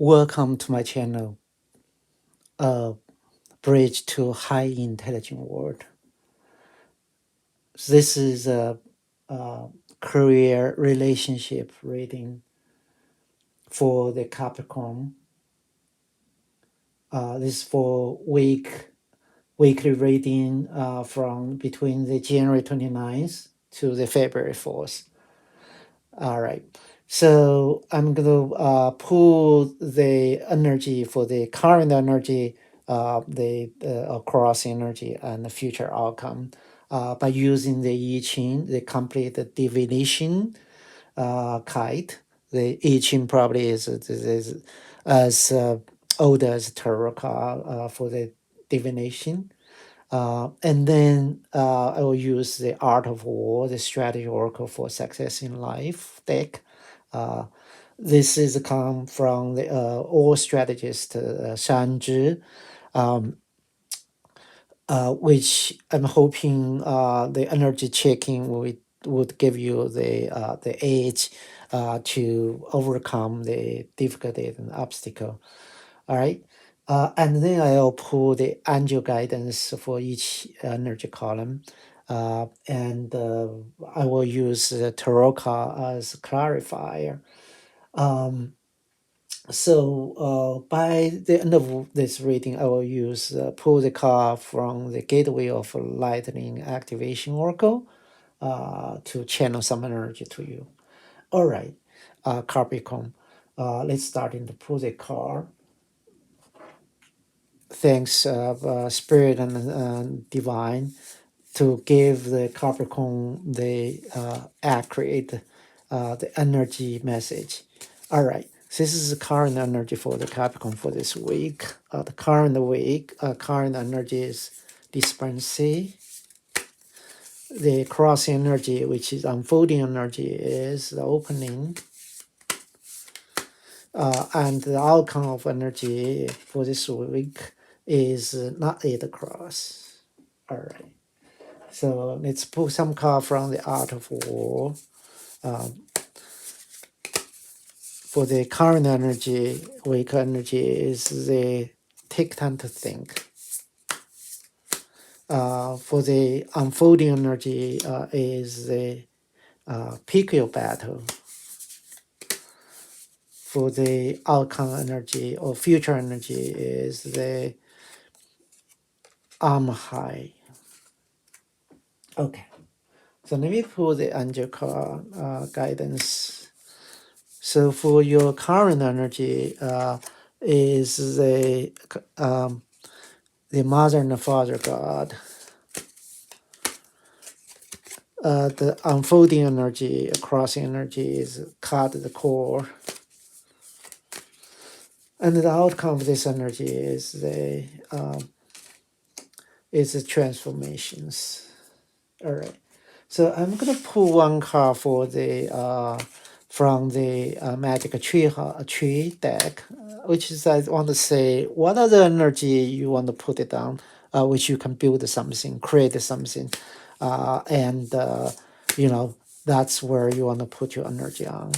Welcome to my channel, Bridge to High Intelligent World. This is a career relationship reading for the Capricorn. This is for weekly reading from between the January 29th to the February 4th. All right. So I'm going to pull the energy for the current energy, the across energy and the future outcome by using the I Ching, the complete divination kite. The I Ching probably is as old as tarot card for the divination. And then I will use the Art of War, the Strategy Oracle for Success in Life deck. Uh, this is come from the All Strategist Shanzhi, um, which I'm hoping the energy checking would give you the edge to overcome the difficulty and obstacle. All right. And then I'll pull the angel guidance for each energy column. And I will use the tarot card as clarifier. Um, by the end of this reading, I will use pull the card from the Gateway of Lightning Activation Oracle to channel some energy to you. All right, Capricorn. Let's start to pull the card. Thanks of spirit and divine to give the Capricorn the accurate the energy message. All right, this is the current energy for the Capricorn for this week. The current energy is disparity. The cross energy, which is unfolding energy, is the opening. And the outcome of energy for this week is not a cross. All right. So let's pull some card from the Art of War. For the current energy, weak energy is the take time to think. For the unfolding energy is the pick your battle. For the outcome energy or future energy is the arm high. Okay. So let me pull the angel card guidance. So for your current energy is the mother and the father god. The unfolding energy, crossing energy is cut the core. And the outcome of this energy is the transformations. All right. So I'm gonna pull one card for the from the magic tree deck, which is I want to say what are the energy you want to put it down, which you can build something, create something, and you know that's where you want to put your energy on.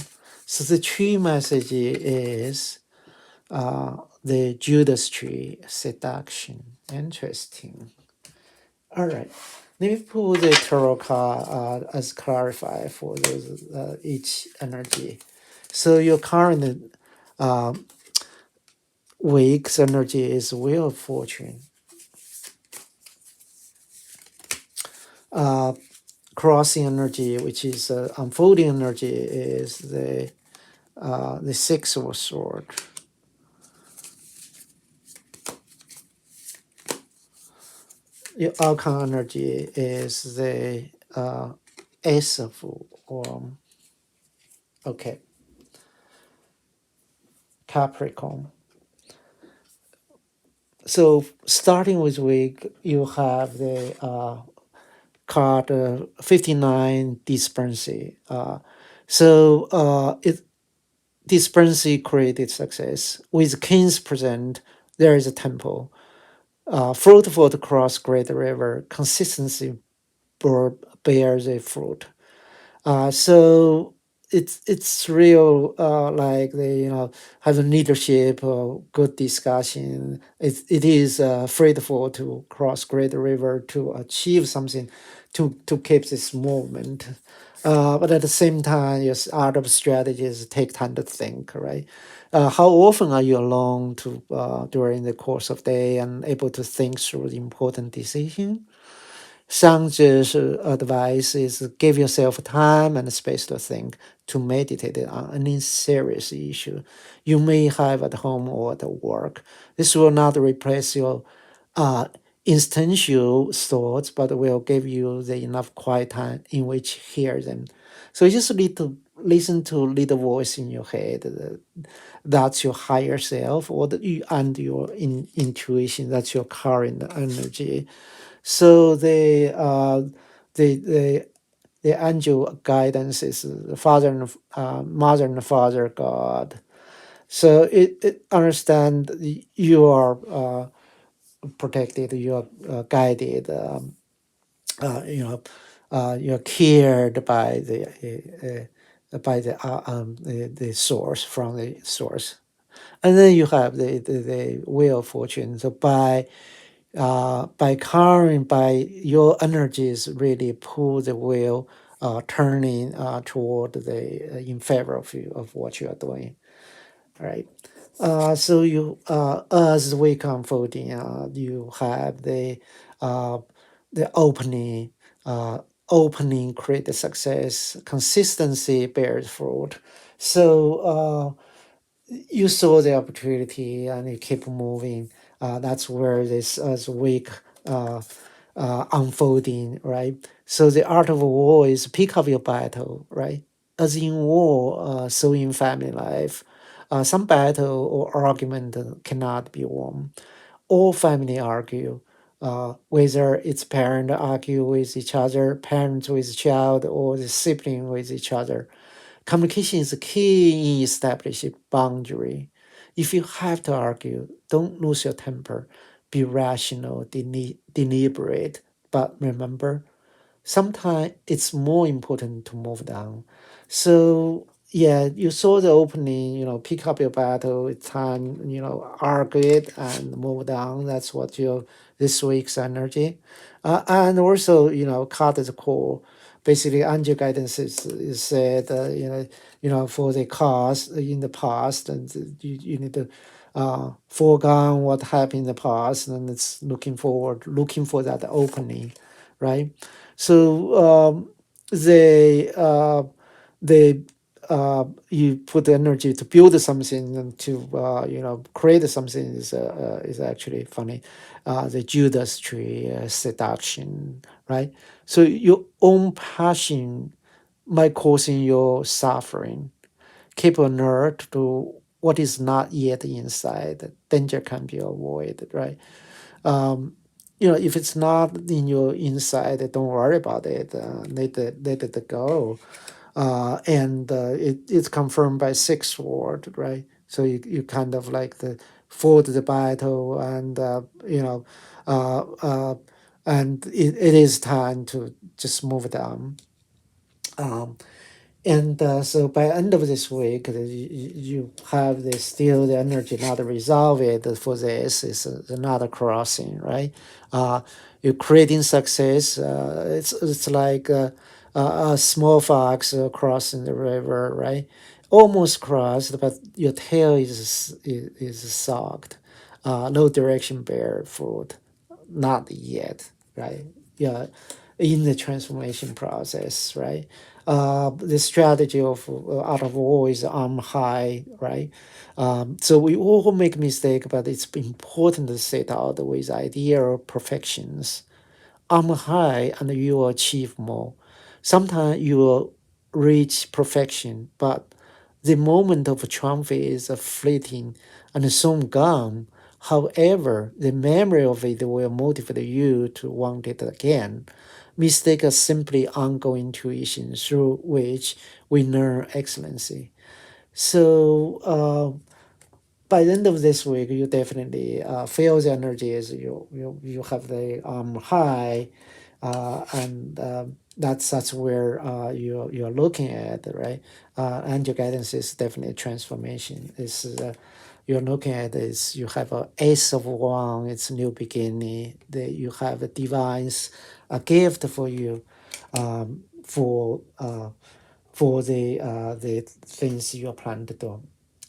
So the tree message is the Judas tree seduction. Interesting. All right. Let me pull the tarot card as clarify for those each energy. So your current week's energy is Wheel of Fortune. Crossing energy, which is unfolding energy, is the Six of Swords. Your outcome energy is the Ace of Wands. Okay. Capricorn. So starting with week, you have the card 59 disparity. Disparity created success. With King's present, there is a temple. Fruitful to cross great river, consistency bears a fruit. So it's real like they have a leadership or good discussion. It is fruitful to cross great river to achieve something, to keep this movement. But at the same time, yes, art of strategies take time to think, right? How often are you alone to during the course of day and able to think through the important decision? Sanjay's advice is give yourself time and space to think, to meditate on any serious issue you may have at home or at work. This will not replace your uh, instinctual thoughts, but will give you the enough quiet time in which hear them. So you just need to listen to little voice in your head. That's your higher self, or and your intuition. That's your current energy. So the the angel guidance is the father and mother and father God. So it understand you are protected, you are guided, you're cared by the source, from the source. And then you have the wheel of fortune. So by carrying, by your energies really pull the wheel, turning toward the in favor of you, of what you are doing, right? So you as the week unfolding, you have uh, the opening, uh, opening create the success, consistency bears fruit. So you saw the opportunity and you keep moving. That's where this as week uh, unfolding, right? So the art of war is pick up your battle, right? As in war, so in family life, some battle or argument cannot be won. All family argue, whether it's parent argue with each other, parents with child, or the sibling with each other. Communication is key in establishing boundary. If you have to argue, don't lose your temper. Be rational, deliberate. But remember, sometimes it's more important to move down. So yeah, you saw the opening, pick up your battle. It's time, argue it and move down. That's what your this week's energy. And also, cut the core. Basically, angel guidance is said, for the cause in the past, and you need to foregone what happened in the past, and it's looking forward, looking for that opening, right? So they you put the energy to build something and to create something is actually funny. The Judas tree seduction, right? So your own passion might causing your suffering. Keep alert to what is not yet inside. Danger can be avoided, right? um, if it's not in your inside, don't worry about it. Let it go. And it's confirmed by sixth word, right? So you kind of like the fought the battle, and uh, uh, and it is time to just move down. Um, and so by end of this week, you have the still the energy not resolve it for this is another crossing, right? You're creating success. It's like a small fox crossing the river, right? Almost crossed, but your tail is socked. No direction barefoot, not yet, right? Yeah, in the transformation process, right? The strategy of out of war is arm high, right? So we all make mistake, but it's important to set out with ideal perfections. Arm high, and you will achieve more. Sometimes you will reach perfection, but the moment of triumph is fleeting and soon gone. However, the memory of it will motivate you to want it again. Mistake are simply ongoing tuition through which we learn excellency. So by the end of this week, you definitely feel the energy as you have the high, and that's where you're looking at, right? And your guidance is definitely transformation. You're looking at is you have a Ace of One. It's new beginning. You have a divine's a gift for you, um, for uh, for the things you are planning to do.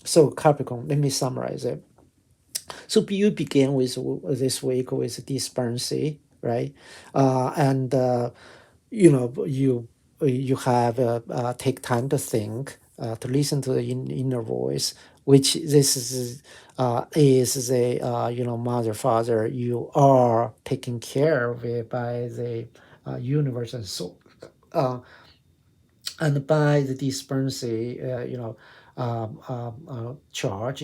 So Capricorn, let me summarize it. So you begin with this week with disparity, right? And you have take time to think, to listen to the inner voice, which this is the mother father you are taken care of it by the universe and soul. Uh, and by the dispersion, charge,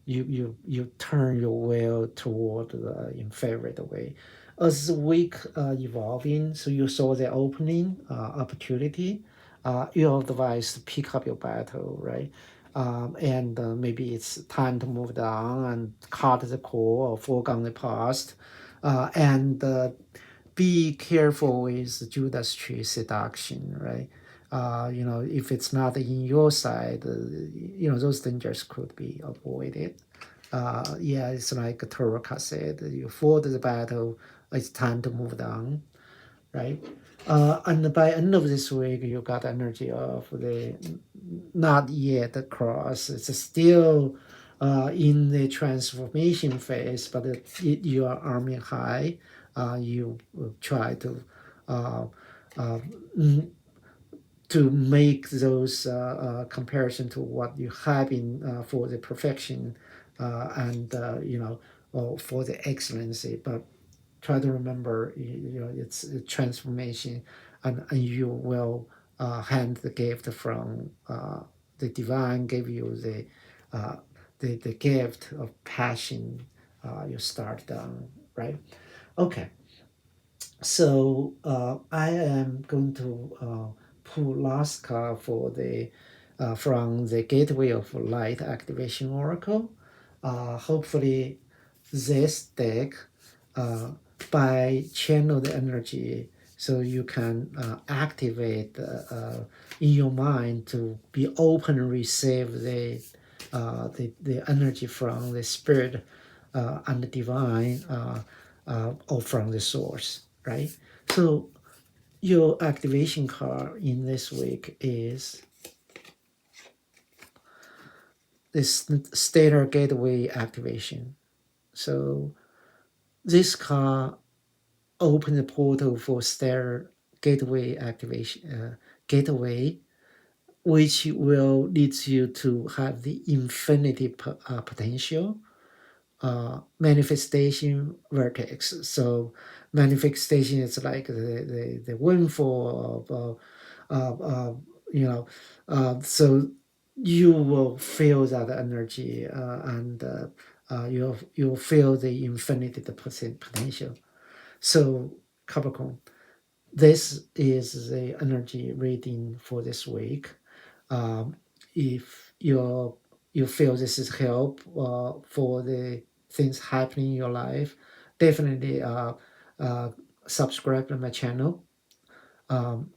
you turn your will toward the in favorite way. As the week evolving, so you saw the opening opportunity. You advise to pick up your battle, right? And maybe it's time to move down and cut the core or foregone the past, and be careful with Judas tree seduction, right? If it's not in your side, those dangers could be avoided. Yeah, it's like Toraka said, you fought the battle, it's time to move on, right? And by end of this week, you got energy of the not yet cross. It's still in the transformation phase, but you are arming high. You try uh, uh, to make those comparison to what you have been for the perfection and for the excellency, but try to remember it's a transformation, and you will hand the gift from the divine gave you uh, the gift of passion. You start down, right? Okay, so I am going to pull last card for the from the Gateway of Light Activation Oracle. Hopefully, this deck by channel the energy, so you can activate in your mind to be open and receive the energy from the spirit and the divine, or from the source, right? So your activation card in this week is this stellar gateway activation. So this card open the portal for stellar gateway activation, gateway, which will lead you to have the infinity potential, manifestation vertex. So manifestation is like the windfall of you know, so you will feel that energy, and you'll feel the infinity the potential. So Capricorn, this is the energy reading for this week. If you feel this is help for the things happening in your life, definitely uh, subscribe to my channel. Um,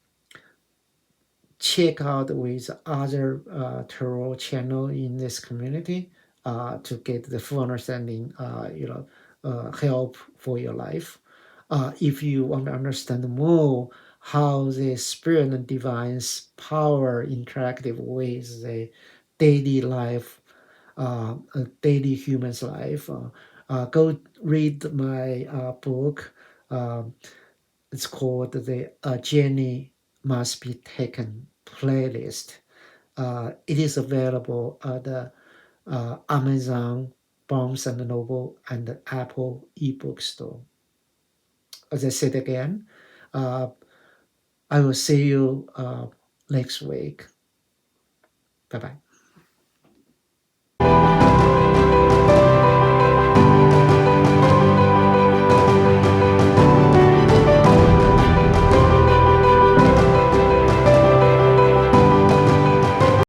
Check out with other tarot channel in this community to get the full understanding, help for your life. If you want to understand more how the spirit and divine's power interactive with the daily life, daily human's life, go read my book. Um, it's called the Journey Must Be Taken playlist. It is available at the Amazon, Barnes and Noble, and the Apple ebook store. As I said again, uh, I will see you next week. Bye bye.